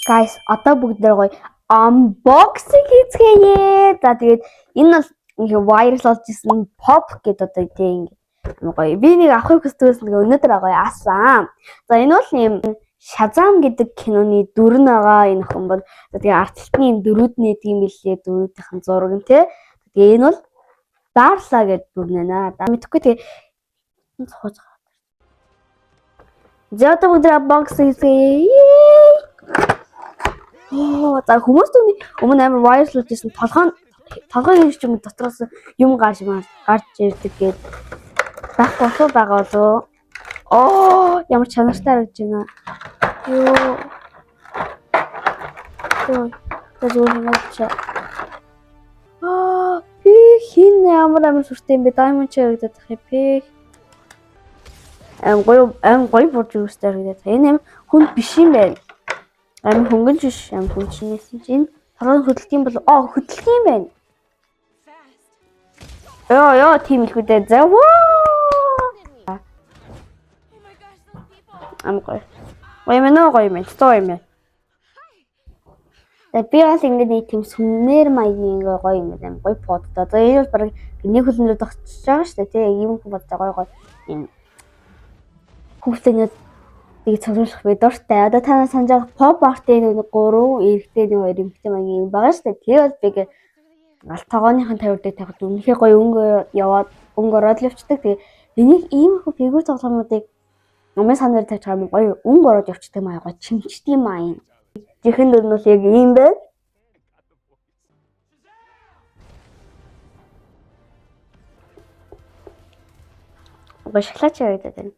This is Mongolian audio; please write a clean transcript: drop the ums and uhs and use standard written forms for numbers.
Guys, одоо бүгд гоё unboxing хийцгээе. За тэгээд энэ бол ингээ viral болж исэн pop гэдэг одоо тийм гоё. Би нэг авахыг хүсдэгс нэг өнөөдөр гоё аасан. За энэ бол юм Shazam гэдэг киноны дүр нь байгаа. Энэ охин бол тэгээд артистны дөрүүд нэг юм билээ. Дөрүүдийнхэн зураг нь тий. Тэгээд энэ бол Darla гэдэг дүр нэ. Мэдхгүй тэгээд за одоо бүгд unboxing хийцгээе. За хүмүүс түүний өмнө амар viral хийсэн толгой хийж юм дотроос юм гарч ирдэг гээд байхгүй байгаа болоо. Ямар чанартай харагдаж байна. Би хин амар сүртэй юм бэ? Diamond ч харагдаад тах юм. Гоё бурж үстэй харагдаад. Энэ юм хүн биш юм байна. Ам хөнгөлж биш ам хүн чинээсэн чинь толгой хөдөлт юм бол хөдөлт юм байна. Ёо тийм л хүдээ. За ам гоё. Гоё юм. Цоо юм. Би бас ингэ нэг тийм сүмнэр маягийн ингээ гоё юм байна. Гоё подтой. За энэ бол баг нэг хөлнөр тогтчихж байгаа шүү дээ тий. Ийм хүн бодож гоё юм. Хүүхдэнүүд тийг цогцолох би дуртай. Одоо та санаж байгаа pop art-ийн нэг 3 эрэгтэй нэг 2 эмэгтэй маягийн байгаа шүү дээ. Тэгээ бол би алт тогооныхын тавирдаг тавихад үнэхээр гоё өнгө ороод л явцдаг. Тэгээ энийг ийм их фигур тоглоомнуудыг өмнө санаар тавьж байгаа юм гоё өнгө ороод явцдаг маяг гоё чимчдэг юм аа юм. Жихэн дүр нь бол яг ийм байна. Гоё шоколад чавдаг байна.